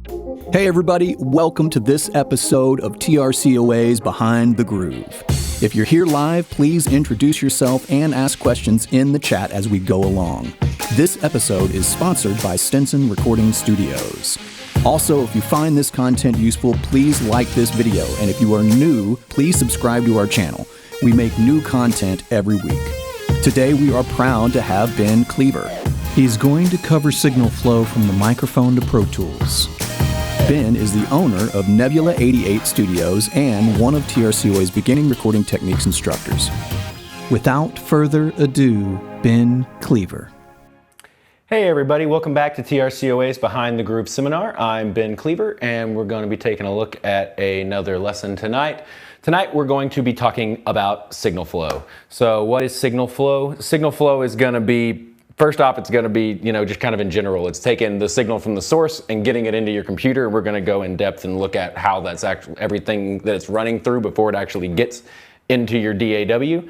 Hey everybody, welcome to this episode of TRCOA's Behind the Groove. If you're here live, please introduce yourself and ask questions in the chat as we go along. This episode is sponsored by Stinson Recording Studios. Also, if you find this content useful, please like this video, and if you are new, please subscribe to our channel. We make new content every week. Today we are proud to have Ben Kliever. He's going to cover signal flow from the microphone to Pro Tools. Ben is the owner of Nebula 88 Studios and one of TRCOA's beginning recording techniques instructors. Without further ado, Ben Kliever. Hey everybody, welcome back to TRCOA's Behind the Groove seminar. I'm Ben Kliever and we're going to be taking a look at another lesson tonight. Tonight we're going to be talking about signal flow. So what is signal flow? Signal flow is going to be, first off, it's going to be, just kind of in general. It's taking the signal from the source and getting it into your computer. We're going to go in depth and look at how that's actually everything that it's running through before it actually gets into your DAW.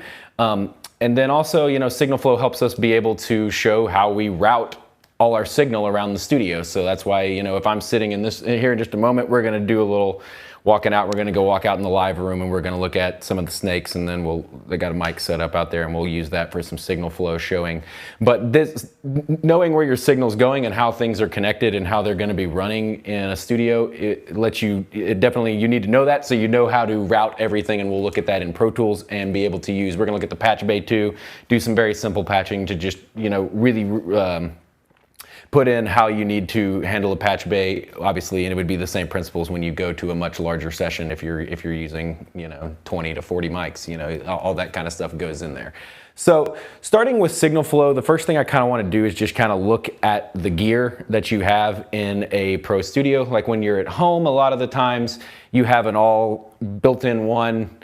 And then also, signal flow helps us be able to show how we route all our signal around the studio. So that's why, if I'm sitting in here in just a moment, we're going to do a little walking out. We're going to go walk out in the live room and we're going to look at some of the snakes, and then they got a mic set up out there and we'll use that for some signal flow showing. But knowing where your signal's going and how things are connected and how they're going to be running in a studio, you need to know that so you know how to route everything, and we'll look at that in Pro Tools and be able to use. We're going to look at the patch bay too, do some very simple patching to just, really put in how you need to handle a patch bay, obviously, and it would be the same principles when you go to a much larger session. If you're using 20 to 40 mics, all that kind of stuff goes in there. So starting with signal flow, the first thing I kind of want to do is just kind of look at the gear that you have in a pro studio. Like when you're at home, a lot of the times you have an all built-in one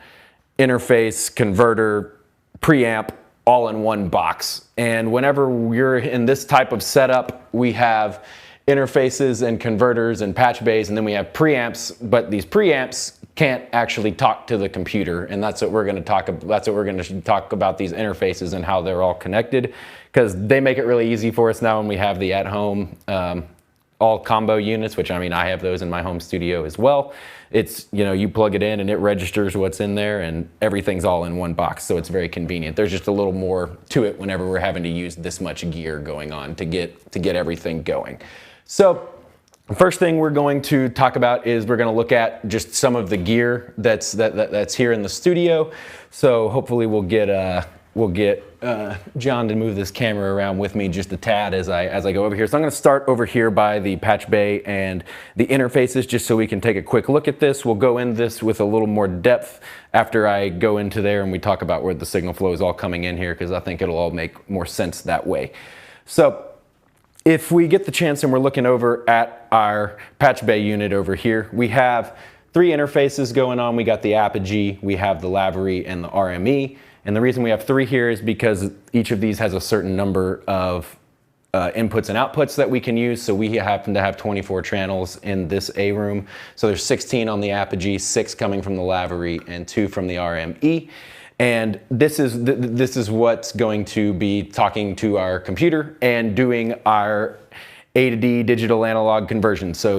interface, converter, preamp, all in one box. And whenever you're in this type of setup, we have interfaces and converters and patch bays, and then we have preamps, but these preamps can't actually talk to the computer. And that's what we're going to talk about. That's what we're going to talk about, these interfaces and how they're all connected, because they make it really easy for us now when we have the at-home all combo units, which I have those in my home studio as well. It's, you plug it in and it registers what's in there and everything's all in one box. So it's very convenient. There's just a little more to it whenever we're having to use this much gear going on to get everything going. So the first thing we're going to talk about is we're going to look at just some of the gear that's here in the studio. So hopefully we'll get John to move this camera around with me just a tad as I go over here. So I'm going to start over here by the patch bay and the interfaces just so we can take a quick look at this. We'll go in this with a little more depth after I go into there and we talk about where the signal flow is all coming in here, because I think it'll all make more sense that way. So if we get the chance and we're looking over at our patch bay unit over here, we have three interfaces going on. We got the Apogee, we have the Lavery, and the RME. And the reason we have three here is because each of these has a certain number of inputs and outputs that we can use. So we happen to have 24 channels in this A room. So there's 16 on the Apogee, 6 coming from the Lavery, and 2 from the RME. And this is what's going to be talking to our computer and doing our A to D digital analog conversion. So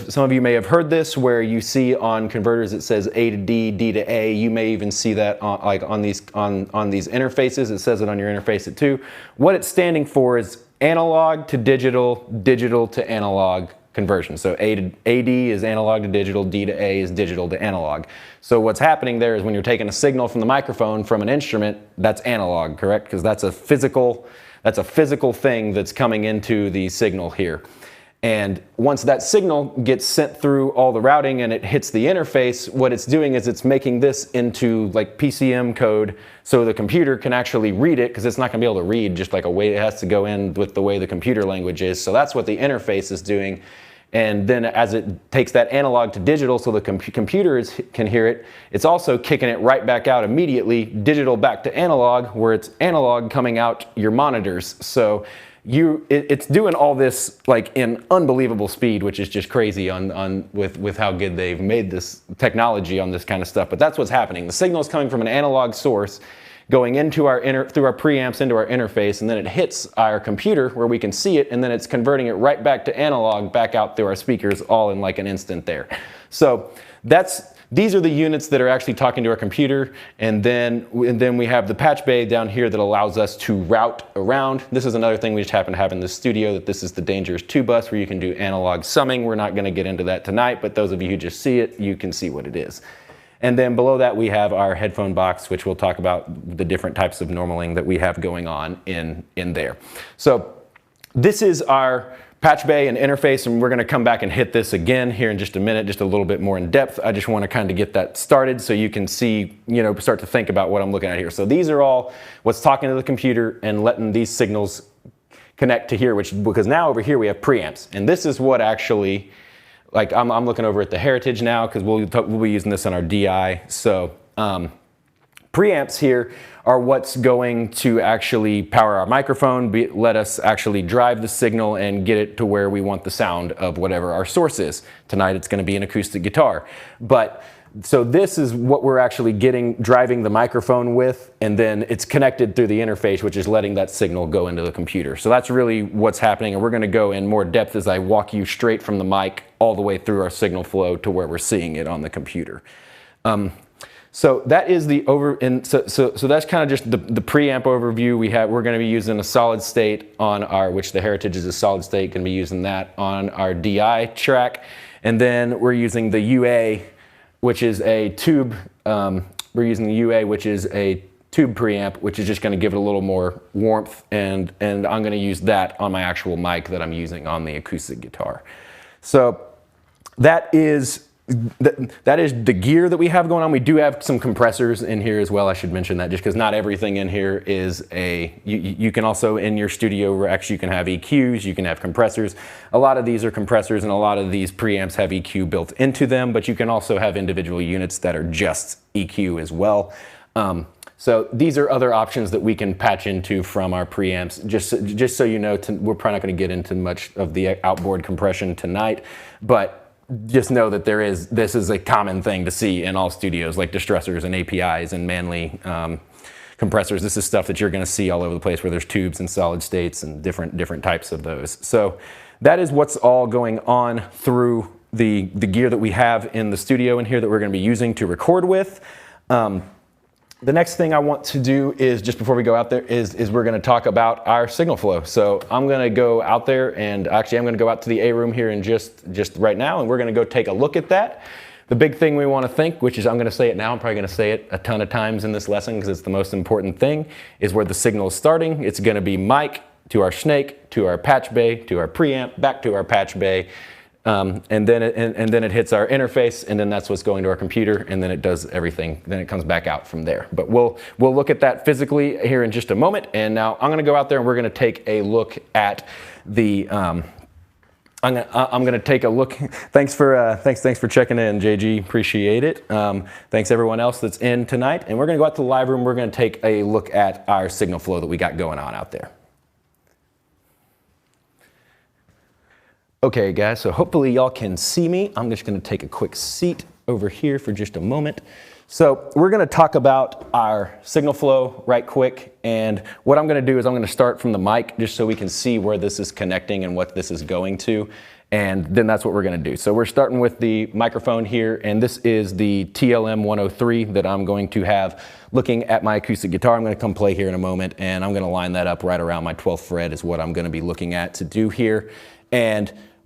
some of you may have heard this, where you see on converters it says A to D, D to A. You may even see that on these interfaces. It says it on your interface too. What it's standing for is analog to digital, digital to analog conversion. So AD is analog to digital, D to A is digital to analog. So what's happening there is when you're taking a signal from the microphone from an instrument, that's analog, correct? Because that's a physical thing that's coming into the signal here. And once that signal gets sent through all the routing and it hits the interface, what it's doing is it's making this into like PCM code so the computer can actually read it, because it's not going to be able to read just like a way. It has to go in with the way the computer language is. So that's what the interface is doing. And then as it takes that analog to digital so the computer can hear it, it's also kicking it right back out immediately, digital back to analog, where it's analog coming out your monitors. So it's doing all this like in unbelievable speed, which is just crazy with how good they've made this technology on this kind of stuff. But that's what's happening. The signal is coming from an analog source, going into through our preamps into our interface, and then it hits our computer where we can see it, and then it's converting it right back to analog, back out through our speakers, all in like an instant there. So these are the units that are actually talking to our computer, and then we have the patch bay down here that allows us to route around. This is another thing we just happen to have in the studio, that this is the dangerous 2-bus where you can do analog summing. We're not going to get into that tonight, but those of you who just see it, you can see what it is. And then below that we have our headphone box, which we'll talk about the different types of normaling that we have going on in there. So this is our patch bay and interface, and we're going to come back and hit this again here in just a minute, just a little bit more in depth. I just want to kind of get that started so you can see, start to think about what I'm looking at here. So these are all what's talking to the computer and letting these signals connect to here, because now over here we have preamps, and this is what actually, like I'm looking over at the Heritage now because we'll be using this on our DI. So preamps here are what's going to actually power our microphone, let us actually drive the signal and get it to where we want the sound of whatever our source is. Tonight it's going to be an acoustic guitar. So this is what we're actually driving the microphone with, and then it's connected through the interface, which is letting that signal go into the computer. So that's really what's happening, and we're going to go in more depth as I walk you straight from the mic all the way through our signal flow to where we're seeing it on the computer. So that is the so that's kind of just the preamp overview. We're going to be using a solid state on which the Heritage is a solid state, going to be using that on our DI track, and then we're using the UA, which is a tube. We're using the UA, which is a tube preamp, which is just going to give it a little more warmth, and I'm going to use that on my actual mic that I'm using on the acoustic guitar. So that is the gear that we have going on. We do have some compressors in here as well. I should mention that just because not everything in here is you can also in your studio actually you can have EQs, you can have compressors. A lot of these are compressors and a lot of these preamps have EQ built into them, but you can also have individual units that are just EQ as well. So these are other options that we can patch into from our preamps. Just so you know, we're probably not going to get into much of the outboard compression tonight, but just know that this is a common thing to see in all studios, like distressors and APIs and Manley compressors. This is stuff that you're going to see all over the place where there's tubes and solid states and different types of those. So that is what's all going on through the gear that we have in the studio in here that we're going to be using to record with. The next thing I want to do is, just before we go out there, is we're going to talk about our signal flow. So I'm going to go out there, and actually I'm going to go out to the A room here in just right now, and we're going to go take a look at that. The big thing we want to think, which is I'm going to say it now, I'm probably going to say it a ton of times in this lesson because it's the most important thing, is where the signal is starting. It's going to be mic to our snake, to our patch bay, to our preamp, back to our patch bay. And then it hits our interface, and then that's what's going to our computer, and then it does everything. Then it comes back out from there. But we'll look at that physically here in just a moment. And now I'm going to go out there and we're going to take a look at the. I'm going to take a look. Thanks for checking in, JG. Appreciate it. Thanks everyone else that's in tonight. And we're going to go out to the live room. We're going to take a look at our signal flow that we got going on out there. Okay guys, so hopefully y'all can see me. I'm just going to take a quick seat over here for just a moment. So we're going to talk about our signal flow right quick, and what I'm going to do is I'm going to start from the mic just so we can see where this is connecting and what this is going to, and then that's what we're going to do. So we're starting with the microphone here, and this is the TLM 103 that I'm going to have looking at my acoustic guitar. I'm going to come play here in a moment, and I'm going to line that up right around my 12th fret is what I'm going to be looking at to do here.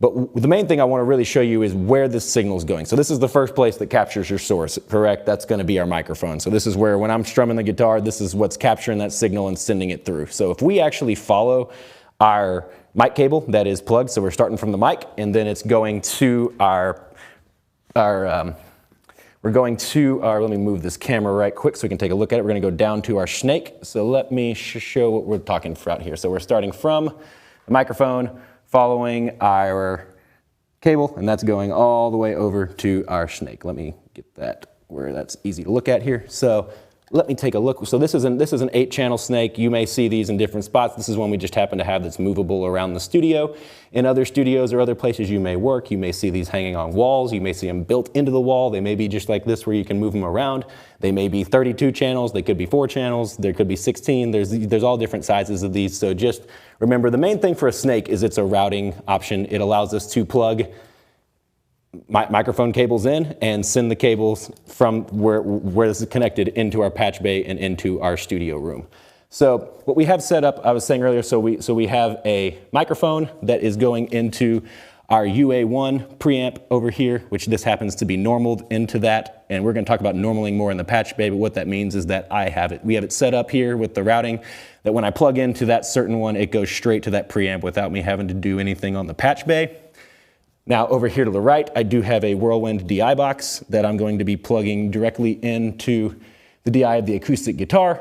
But the main thing I want to really show you is where this signal is going. So this is the first place that captures your source, correct? That's going to be our microphone. So this is where, when I'm strumming the guitar, this is what's capturing that signal and sending it through. So if we actually follow our mic cable that is plugged, so we're starting from the mic, and then it's going to let me move this camera right quick so we can take a look at it. We're going to go down to our snake. So let me show what we're talking about here. So we're starting from the microphone, following our cable, and that's going all the way over to our snake. Let me get that where that's easy to look at here. So let me take a look. So this is an 8-channel snake. You may see these in different spots. This is one we just happen to have that's movable around the studio. In other studios or other places you may work, you may see these hanging on walls. You may see them built into the wall. They may be just like this where you can move them around. They may be 32 channels. They could be 4 channels. There could be 16. There's all different sizes of these. So just remember, the main thing for a snake is it's a routing option. It allows us to plug microphone cables in and send the cables from where this is connected into our patch bay and into our studio room. So what we have set up, I was saying earlier, so we have a microphone that is going into our UA1 preamp over here, which this happens to be normaled into that. And we're going to talk about normaling more in the patch bay, but what that means is that we have it set up here with the routing that when I plug into that certain one, it goes straight to that preamp without me having to do anything on the patch bay. Now over here to the right, I do have a Whirlwind DI box that I'm going to be plugging directly into the DI of the acoustic guitar.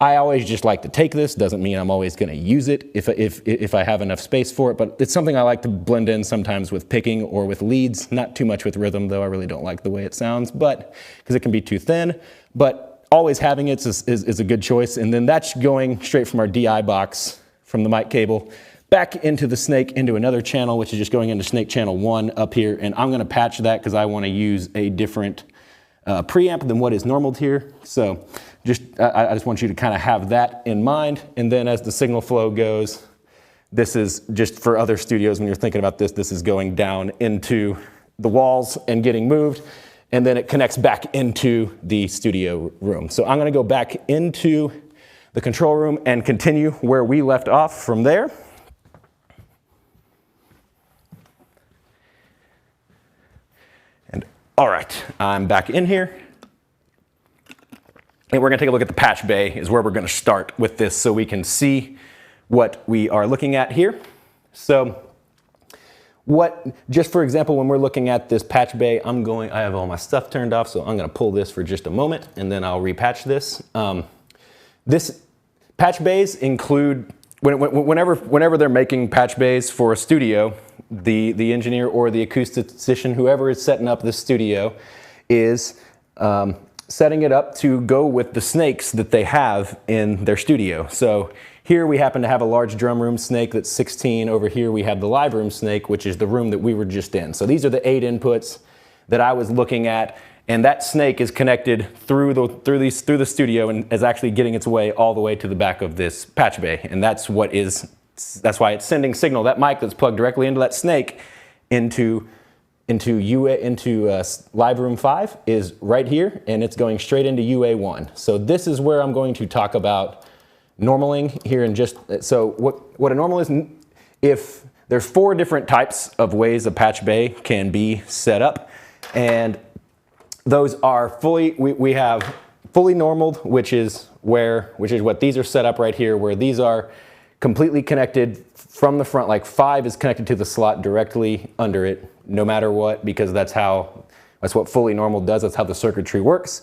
I always just like to take this. Doesn't mean I'm always going to use it if I have enough space for it, but it's something I like to blend in sometimes with picking or with leads. Not too much with rhythm, though I really don't like the way it sounds, but because it can be too thin. But always having it is a good choice. And then that's going straight from our DI box from the mic cable back into the snake into another channel, which is just going into snake channel 1 up here. And I'm going to patch that because I want to use a different preamp than what is normaled here. So I just want you to kind of have that in mind. And then as the signal flow goes, this is just for other studios when you're thinking about this, this is going down into the walls and getting moved. And then it connects back into the studio room. So I'm going to go back into the control room and continue where we left off from there. All right, I'm back in here. And we're gonna take a look at the patch bay is where we're gonna start with this so we can see what we are looking at here. So just for example, when we're looking at this patch bay, I have all my stuff turned off, so I'm gonna pull this for just a moment and then I'll repatch this. This patch bays include, whenever they're making patch bays for a studio, the engineer or the acoustician, whoever is setting up the studio, is setting it up to go with the snakes that they have in their studio. So here we happen to have a large drum room snake that's 16. Over here we have the live room snake, which is the room that we were just in. So these are the 8 inputs that I was looking at, and that snake is connected through the studio and is actually getting its way all the way to the back of this patch bay, and that's why it's sending signal. That mic that's plugged directly into that snake into live room 5 is right here, and it's going straight into UA1. So this is where I'm going to talk about normaling here in just, so what a normal is, if there's 4 different types of ways a patch bay can be set up, and those are we have fully normaled, which is what these are set up right here, where these are completely connected from the front, like 5 is connected to the slot directly under it, no matter what, because that's what fully normaled does. That's how the circuitry works.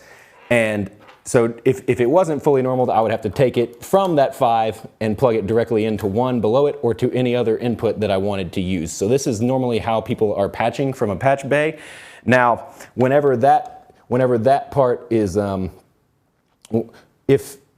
And so if it wasn't fully normaled, I would have to take it from that 5 and plug it directly into 1 below it or to any other input that I wanted to use. So this is normally how people are patching from a patch bay. Now, whenever that part is,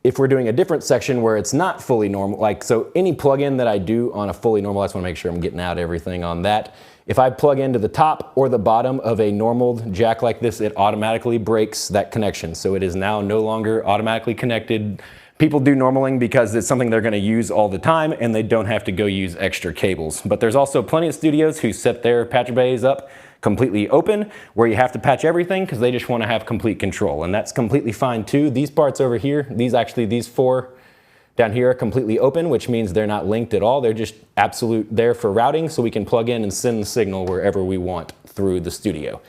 if we're doing a different section where it's not fully normal, like, so any plug-in that I do on a fully normal, I just want to make sure I'm getting out everything on that. If I plug into the top or the bottom of a normaled jack like this, it automatically breaks that connection. So it is now no longer automatically connected. People do normaling because it's something they're going to use all the time and they don't have to go use extra cables. But there's also plenty of studios who set their patch bays up completely open, where you have to patch everything because they just want to have complete control, and that's completely fine too. These parts over here, these 4 down here are completely open, which means they're not linked at all. They're just absolute there for routing, so we can plug in and send the signal wherever we want through the studio.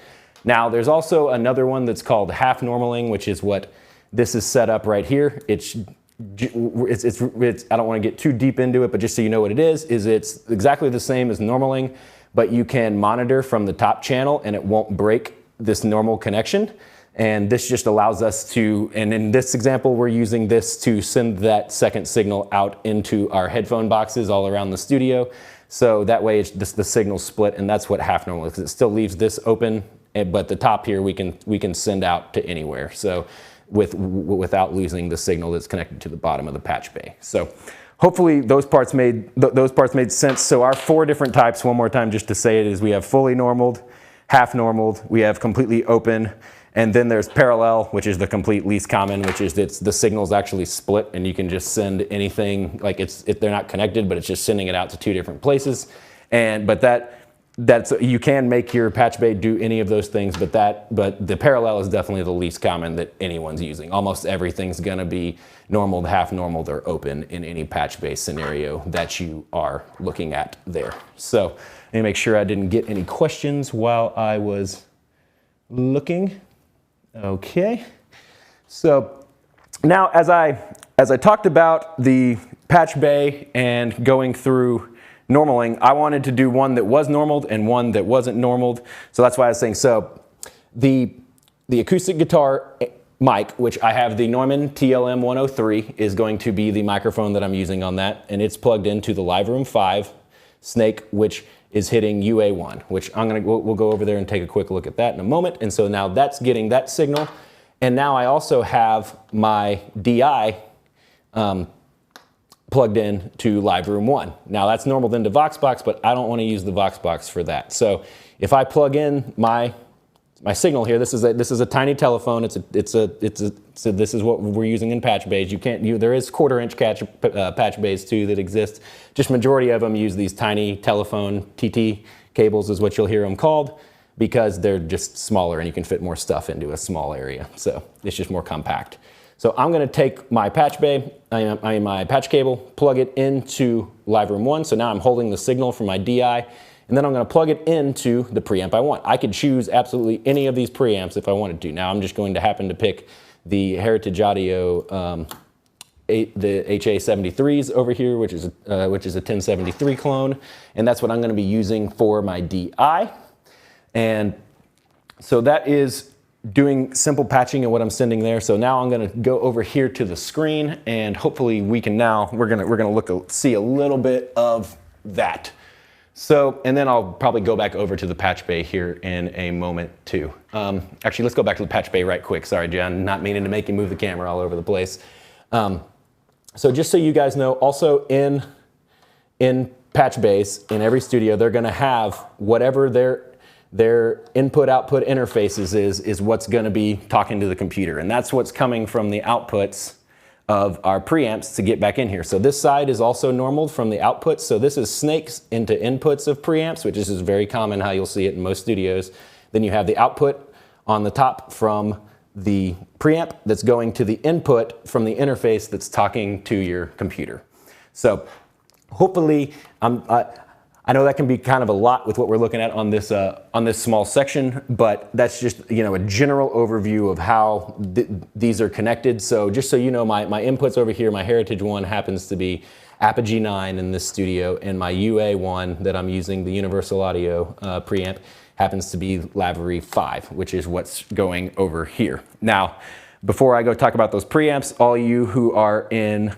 Now there's also another one that's called half normaling, which is what this is set up right here. It's I don't want to get too deep into it, but just so you know what it is it's exactly the same as normaling, but you can monitor from the top channel and it won't break this normal connection. And this just allows us to, and in this example, we're using this to send that second signal out into our headphone boxes all around the studio. So that way it's just the signal split, and that's what half normal is, because it still leaves this open, but the top here we can send out to anywhere. So without losing the signal that's connected to the bottom of the patch bay. So hopefully those parts made sense. So our 4 different types, one more time just to say it, is we have fully normaled, half normaled, we have completely open, and then there's parallel, which is the complete least common, which is the signal's actually split and you can just send anything, like they're not connected, but it's just sending it out to 2 different places. That's you can make your patch bay do any of those things, but the parallel is definitely the least common that anyone's using. Almost everything's gonna be normaled, half normaled, or open in any patch bay scenario that you are looking at there. So let me make sure I didn't get any questions while I was looking. Okay. So now as I talked about the patch bay and going through normaling, I wanted to do one that was normaled and one that wasn't normaled. So that's why I was saying, so the acoustic guitar mic, which I have the Neumann TLM 103, is going to be the microphone that I'm using on that, and it's plugged into the Live Room 5 snake, which is hitting UA1, which we'll go over there and take a quick look at that in a moment. And so now that's getting that signal, and now I also have my DI plugged in to Live Room 1. Now that's normal into Voxbox, but I don't want to use the Voxbox for that. So if I plug in my signal here, this is a tiny telephone. So this is what we're using in patch bays. There is 1/4-inch patch bays too that exist. Just majority of them use these tiny telephone TT cables is what you'll hear them called, because they're just smaller and you can fit more stuff into a small area. So it's just more compact. So I'm going to take my patch bay, my patch cable, plug it into Live Room 1. So now I'm holding the signal from my DI, and then I'm going to plug it into the preamp I want. I could choose absolutely any of these preamps if I wanted to. Now I'm just going to happen to pick the Heritage Audio, the HA73s over here, which is a 1073 clone, and that's what I'm going to be using for my DI. And so that is doing simple patching and what I'm sending there. So now I'm going to go over here to the screen, and hopefully we're going to see a little bit of that. So, and then I'll probably go back over to the patch bay here in a moment too. Actually, let's go back to the patch bay right quick. Sorry, John, not meaning to make you move the camera all over the place. So just so you guys know, also in patch bays in every studio, they're going to have whatever their input-output interfaces is what's going to be talking to the computer. And that's what's coming from the outputs of our preamps to get back in here. So this side is also normaled from the outputs. So this is snakes into inputs of preamps, which is very common how you'll see it in most studios. Then you have the output on the top from the preamp that's going to the input from the interface that's talking to your computer. So hopefully, I know that can be kind of a lot with what we're looking at on this small section, but that's just a general overview of how these are connected. So just so you know, my inputs over here, my Heritage one happens to be Apogee 9 in this studio, and my UA one that I'm using, the Universal Audio preamp, happens to be Lavery 5, which is what's going over here. Now, before I go talk about those preamps, all you who are in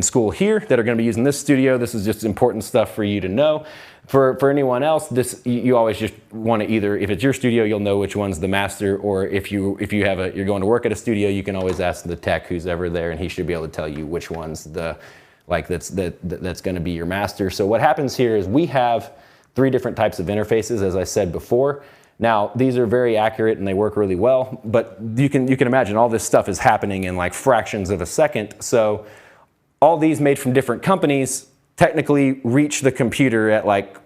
school here that are going to be using this studio, this is just important stuff for you to know. For anyone else, you always just want to either, if it's your studio, you'll know which one's the master, or if you're going to work at a studio, you can always ask the tech who's ever there, and he should be able to tell you which one's that's going to be your master. So what happens here is we have 3 different types of interfaces, as I said before. Now, these are very accurate and they work really well, but you can imagine all this stuff is happening in like fractions of a second. So all these made from different companies technically reach the computer at like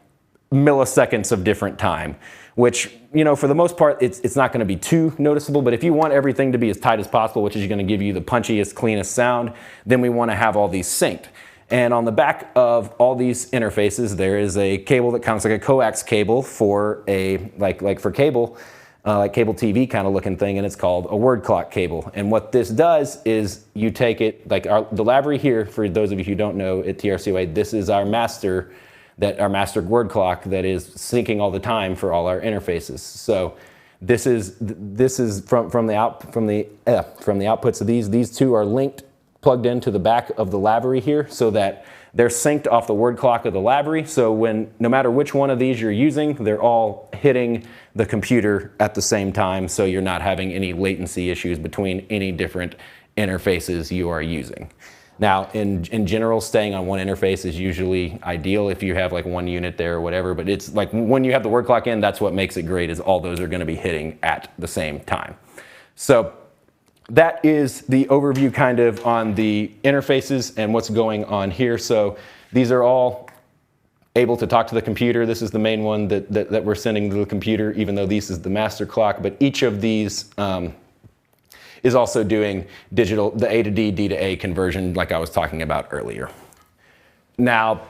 milliseconds of different time, which, for the most part, it's not going to be too noticeable. But if you want everything to be as tight as possible, which is going to give you the punchiest, cleanest sound, then we want to have all these synced. And on the back of all these interfaces, there is a cable that counts like a coax cable for for cable, like cable TV kind of looking thing, and it's called a word clock cable. And what this does is you take it, like the Lavery here, for those of you who don't know at TRCOA, this is our master word clock that is syncing all the time for all our interfaces. So this is from the outputs of these two are linked, plugged into the back of the Lavery here, so that they're synced off the word clock of the library. So no matter which one of these you're using, they're all hitting the computer at the same time. So you're not having any latency issues between any different interfaces you are using. Now, in general, staying on one interface is usually ideal if you have like one unit there or whatever, but it's like when you have the word clock in, that's what makes it great, is all those are going to be hitting at the same time. So that is the overview kind of on the interfaces and what's going on here. So these are all able to talk to the computer. This is the main one that we're sending to the computer, even though this is the master clock, but each of these is also doing the A to D, D to A conversion like I was talking about earlier. Now,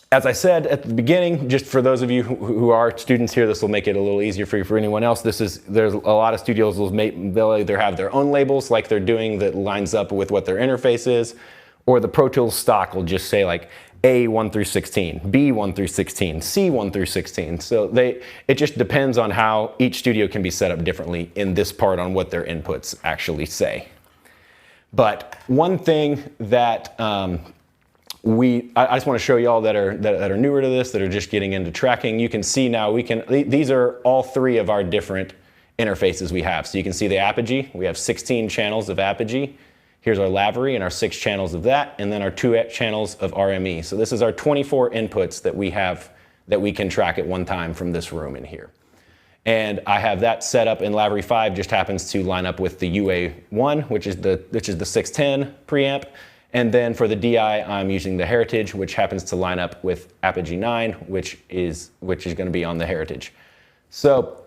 as I said at the beginning, just for those of you who are students here, this will make it a little easier for anyone else. There's a lot of studios they'll either have their own labels like they're doing that lines up with what their interface is, or the Pro Tools stock will just say like A 1 through 16, B 1 through 16, C 1 through 16. So it just depends on how each studio can be set up differently in this part on what their inputs actually say. But one thing that I just want to show you all that are newer to this, that are just getting into tracking. You can see now these are all three of our different interfaces we have. So you can see the apogee. We have 16 channels of apogee. Here's our Lavery and our 6 channels of that, and then our 2 channels of RME. So this is our 24 inputs that we have that we can track at one time from this room in here. And I have that set up in Lavery 5, just happens to line up with the UA1, which is the 610 preamp. And then for the DI, I'm using the Heritage, which happens to line up with Apogee 9, which is going to be on the Heritage. So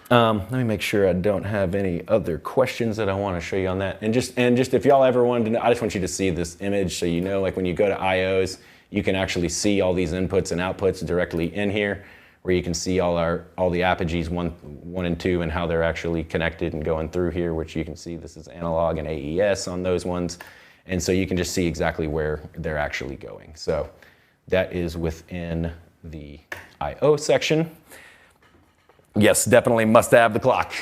let me make sure I don't have any other questions that I want to show you on that. And just if y'all ever wanted to know, I just want you to see this image so you know, like when you go to IOs, you can actually see all these inputs and outputs directly in here, where you can see all the apogees 1 and 2 and how they're actually connected and going through here, which you can see this is analog and AES on those ones. And so you can just see exactly where they're actually going. So that is within the IO section. Yes, definitely must have the clock.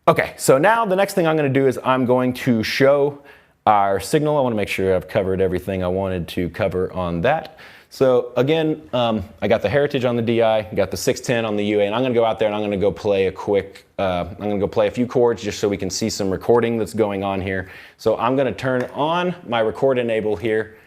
Okay, so now the next thing I'm going to do is I'm going to show our signal. I want to make sure I've covered everything I wanted to cover on that. So again, I got the Heritage on the DI, got the 610 on the UA, and I'm going to go out there and I'm going to go play a few chords just so we can see some recording that's going on here. So I'm going to turn on my record enable here.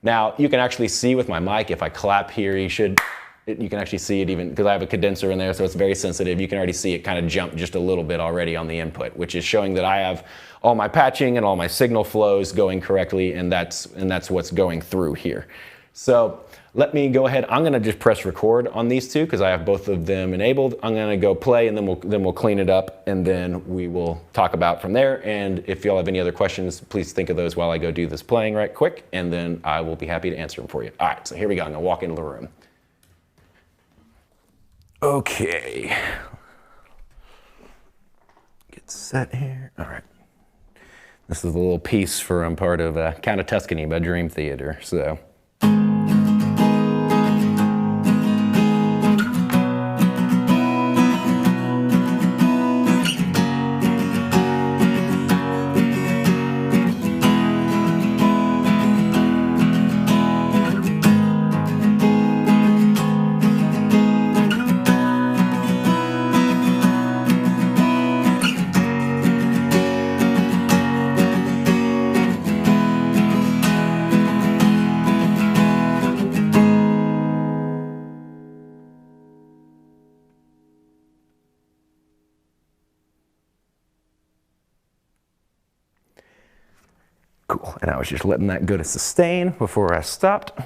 Now you can actually see with my mic, if I clap here, you can actually see it even, because I have a condenser in there, so it's very sensitive. You can already see it kind of jump just a little bit already on the input, which is showing that I have all my patching and all my signal flows going correctly, and that's what's going through here. So let me go ahead. I'm going to just press record on these two because I have both of them enabled. I'm going to go play, and then we'll clean it up, and then we will talk about from there. And if y'all have any other questions, please think of those while I go do this playing right quick, and then I will be happy to answer them for you. All right, so here we go. I'm going to walk into the room. Okay, get set here. All right, this is a little piece for I'm part of Count of Tuscany by Dream Theater. So. Cool, and I was just letting that go to sustain before I stopped.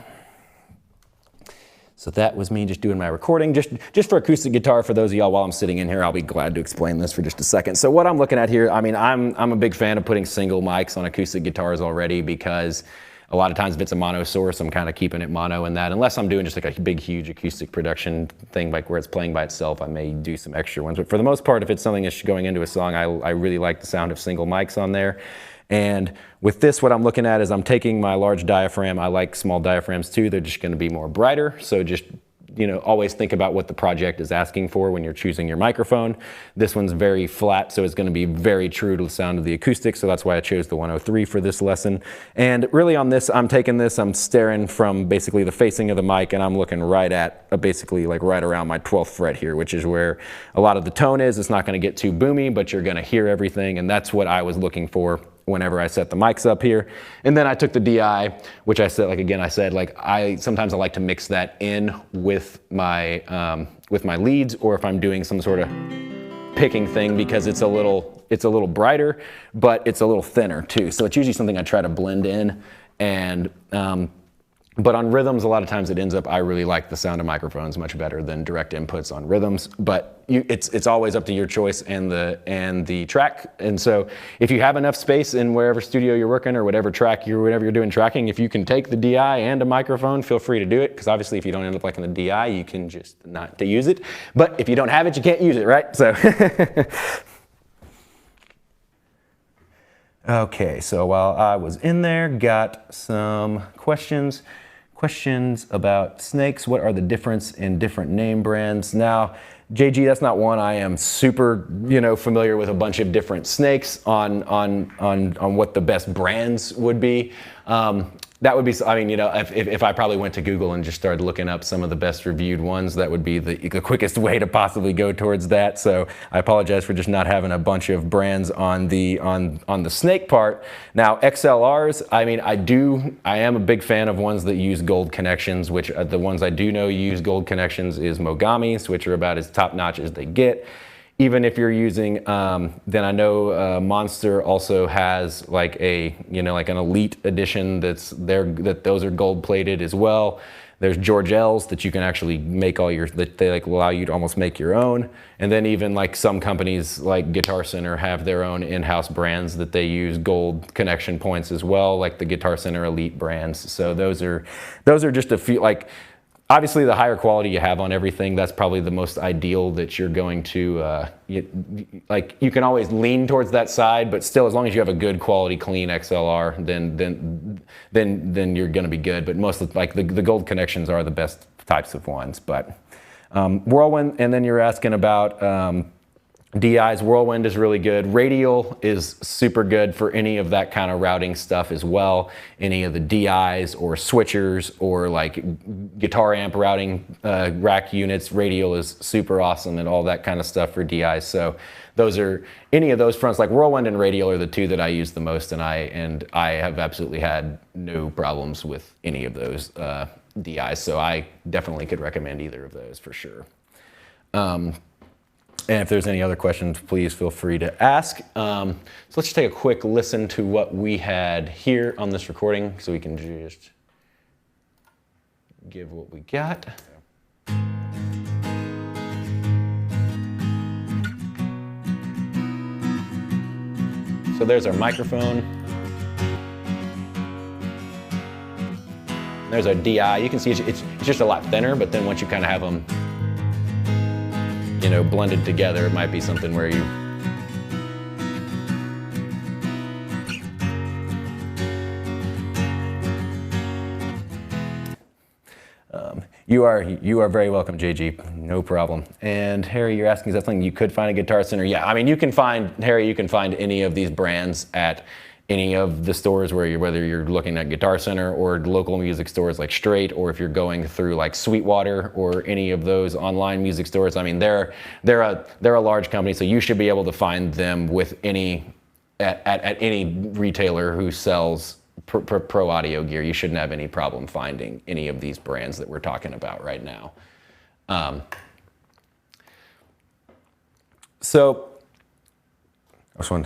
So that was me just doing my recording. Just for acoustic guitar, for those of y'all while I'm sitting in here, I'll be glad to explain this for just a second. So what I'm looking at here, I mean, I'm a big fan of putting single mics on acoustic guitars already, because a lot of times if it's a mono source, I'm kind of keeping it mono in that. Unless I'm doing just like a big, huge acoustic production thing, like where it's playing by itself, I may do some extra ones. But for the most part, if it's something that's going into a song, I really like the sound of single mics on there. And with this, what I'm looking at is I'm taking my large diaphragm. I like small diaphragms too. They're just going to be more brighter. So just always think about what the project is asking for when you're choosing your microphone. This one's very flat, so it's going to be very true to the sound of the acoustic, so that's why I chose the 103 for this lesson. And really on this, I'm staring from basically the facing of the mic, and I'm looking right at, basically like right around my 12th fret here, which is where a lot of the tone is. It's not going to get too boomy, but you're going to hear everything, and that's what I was looking for whenever I set the mics up here. And then I took the DI, which I said, sometimes I like to mix that in with my leads, or if I'm doing some sort of picking thing, because it's a little brighter, but it's a little thinner too. So it's usually something I try to blend in. And but on rhythms, a lot of times it ends up, I really like the sound of microphones much better than direct inputs on rhythms. But it's always up to your choice and the track. And so if you have enough space in wherever studio you're working, or whatever you're doing tracking, if you can take the DI and a microphone, feel free to do it. Because obviously if you don't end up liking the DI, you can just not to use it. But if you don't have it, you can't use it, right? So. Okay, so while I was in there, got some questions about snakes. What are the difference in different name brands? Now, JG, that's not one I am super, familiar with a bunch of different snakes on what the best brands would be. That would be, if I probably went to Google and just started looking up some of the best reviewed ones, that would be the quickest way to possibly go towards that. So I apologize for just not having a bunch of brands on the snake part. Now XLRs, I am a big fan of ones that use gold connections, which the ones I do know use gold connections is Mogami's, which are about as top notch as they get. Even if you're using, then I know Monster also has like an elite edition that those are gold plated as well. There's George-L's that you can actually make they allow you to almost make your own. And then even like some companies like Guitar Center have their own in-house brands that they use gold connection points as well, like the Guitar Center Elite brands. So those are just a few, obviously, the higher quality you have on everything, that's probably the most ideal that you're going to, you can always lean towards that side, but still, as long as you have a good quality, clean XLR, then you're going to be good. But most of the gold connections are the best types of ones. But Whirlwind, and then you're asking about DI's. Whirlwind is really good. Radial is super good for any of that kind of routing stuff as well. Any of the DI's or switchers or like guitar amp routing rack units. Radial is super awesome and all that kind of stuff for DI's. So those are any of those fronts, like Whirlwind and Radial are the two that I use the most, and I have absolutely had no problems with any of those DI's. So I definitely could recommend either of those for sure. And if there's any other questions, please feel free to ask. So let's just take a quick listen to what we had here on this recording so we can just give what we got. So there's our microphone. There's our DI. You can see it's just a lot thinner, but then once you kind of have them blended together, it might be something where you are very welcome, JG. No problem. And Harry, you're asking, is that something you could find at Guitar Center? Yeah, you can find any of these brands at any of the stores whether you're looking at Guitar Center or local music stores like Straight, or if you're going through like Sweetwater or any of those online music stores. They're a large company, so you should be able to find them with at any retailer who sells pro audio gear. You shouldn't have any problem finding any of these brands that we're talking about right now. So this one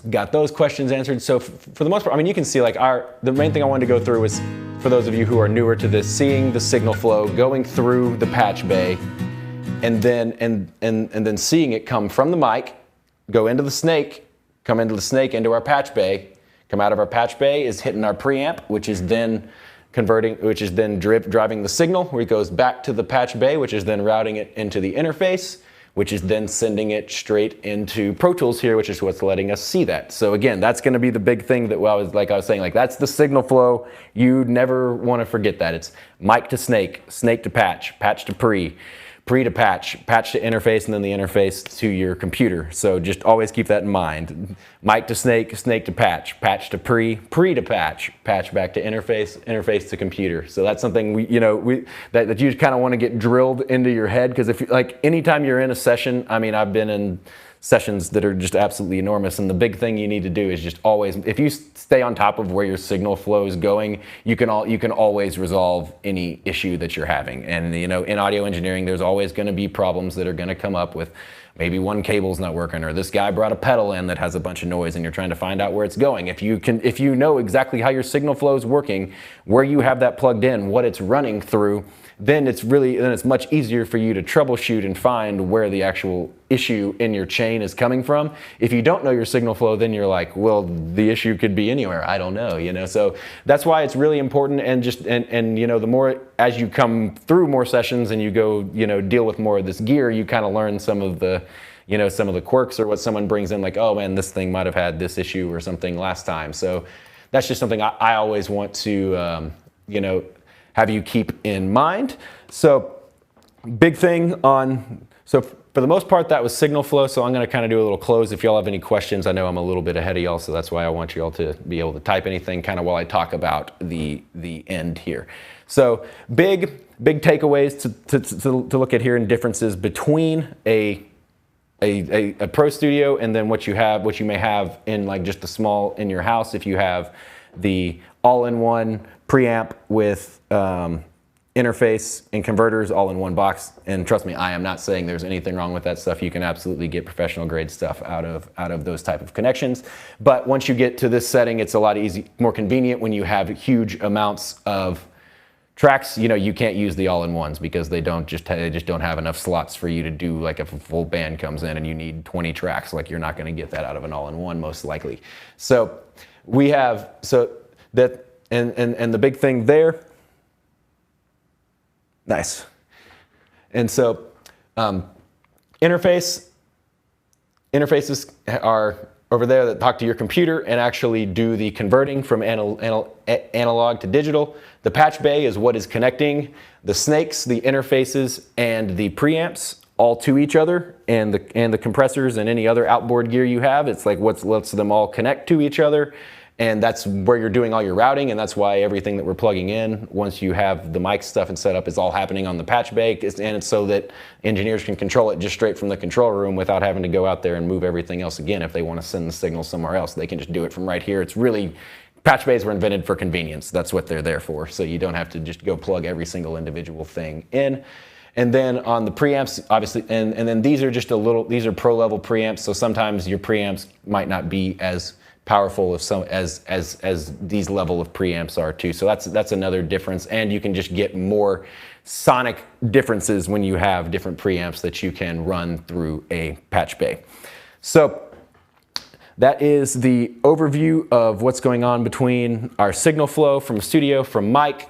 got those questions answered. So for the most part, you can see the main thing I wanted to go through was, for those of you who are newer to this, seeing the signal flow going through the patch bay, and then seeing it come from the mic, go into the snake, come into the snake into our patch bay, come out of our patch bay is hitting our preamp, which is then driving the signal, where it goes back to the patch bay, which is then routing it into the interface, which is then sending it straight into Pro Tools here, which is what's letting us see that. So again, that's going to be the big thing that I was saying, like that's the signal flow. You never want to forget that. It's mic to snake, snake to patch, patch to pre to patch, patch to interface, and then the interface to your computer. So just always keep that in mind. Mic to snake, snake to patch, patch to pre to patch, patch back to interface, interface to computer. So that's something that you kind of want to get drilled into your head, because if like anytime you're in a session, I mean, I've been in sessions that are just absolutely enormous, and the big thing you need to do is just always, if you stay on top of where your signal flow is going, you can always resolve any issue that you're having. And in audio engineering, there's always going to be problems that are going to come up with maybe one cable's not working, or this guy brought a pedal in that has a bunch of noise, and you're trying to find out where it's going. If you know exactly how your signal flow is working, where you have that plugged in, what it's running through, then it's much easier for you to troubleshoot and find where the actual issue in your chain is coming from. If you don't know your signal flow, then you're like, well, the issue could be anywhere. I don't know, So that's why it's really important. And the more as you come through more sessions and you go, deal with more of this gear, you kind of learn some of the quirks, or what someone brings in, like, oh man, this thing might have had this issue or something last time. So that's just something I always want to, have you keep in mind. So big thing so for the most part, that was signal flow. So I'm going to kind of do a little close. If y'all have any questions, I know I'm a little bit ahead of y'all, so that's why I want y'all to be able to type anything kind of while I talk about the end here. So big takeaways to look at here, and differences between a Pro Studio and then what you may have in like just a small in your house. If you have the all-in-one preamp with interface and converters all in one box, and trust me, I am not saying there's anything wrong with that stuff. You can absolutely get professional grade stuff out of those type of connections. But once you get to this setting, it's a lot more convenient when you have huge amounts of tracks. You can't use the all-in-ones because they just don't have enough slots for you to do, like if a full band comes in and you need 20 tracks, like you're not going to get that out of an all-in-one most likely. So we have and the big thing there. Nice. And so interfaces are over there that talk to your computer and actually do the converting from analog to digital. The patch bay is what is connecting the snakes, the interfaces, and the preamps all to each other, and the compressors and any other outboard gear you have. It's like what lets them all connect to each other. And that's where you're doing all your routing, and that's why everything that we're plugging in, once you have the mic stuff and set up, is all happening on the patch bay, and it's so that engineers can control it just straight from the control room without having to go out there and move everything else again. If they want to send the signal somewhere else, they can just do it from right here. It's really, patch bays were invented for convenience. That's what they're there for, so you don't have to just go plug every single individual thing in. And then on the preamps, obviously, and then these are these are pro level preamps, so sometimes your preamps might not be as powerful as these level of preamps are too. So that's another difference, and you can just get more sonic differences when you have different preamps that you can run through a patch bay. So that is the overview of what's going on between our signal flow from studio, from mic,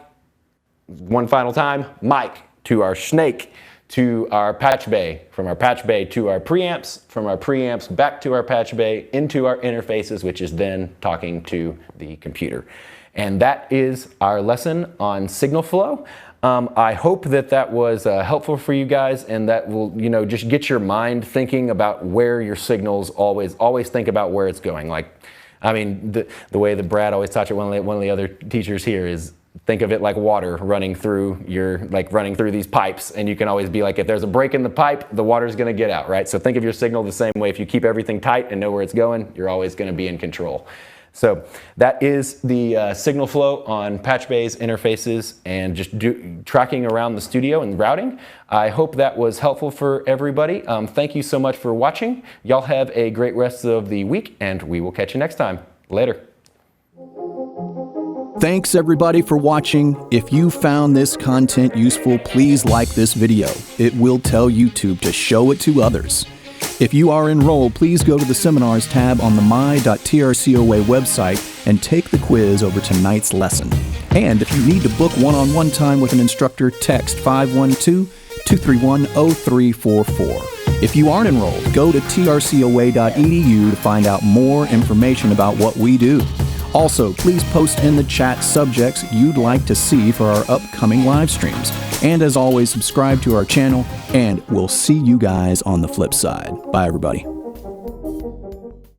one final time, mic to our snake, to our patch bay, from our patch bay to our preamps, from our preamps back to our patch bay, into our interfaces, which is then talking to the computer. And that is our lesson on signal flow. I hope that was helpful for you guys, and that will just get your mind thinking about where your signals, always think about where it's going. Like, I mean, the way that Brad always taught it, one of the other teachers here, is think of it like water running through these pipes, and you can always be like, if there's a break in the pipe, the water's going to get out, right? So think of your signal the same way. If you keep everything tight and know where it's going, you're always going to be in control. So that is the signal flow on patch bays, interfaces, and just tracking around the studio and routing. I hope that was helpful for everybody. Thank you so much for watching. Y'all have a great rest of the week, and we will catch you next time. Later. Thanks everybody for watching. If you found this content useful, please like this video. It will tell YouTube to show it to others. If you are enrolled, please go to the Seminars tab on the my.trcoa website and take the quiz over tonight's lesson. And if you need to book one-on-one time with an instructor, text 512-231-0344. If you aren't enrolled, go to trcoa.edu to find out more information about what we do. Also, please post in the chat subjects you'd like to see for our upcoming live streams. And as always, subscribe to our channel, and we'll see you guys on the flip side. Bye, everybody.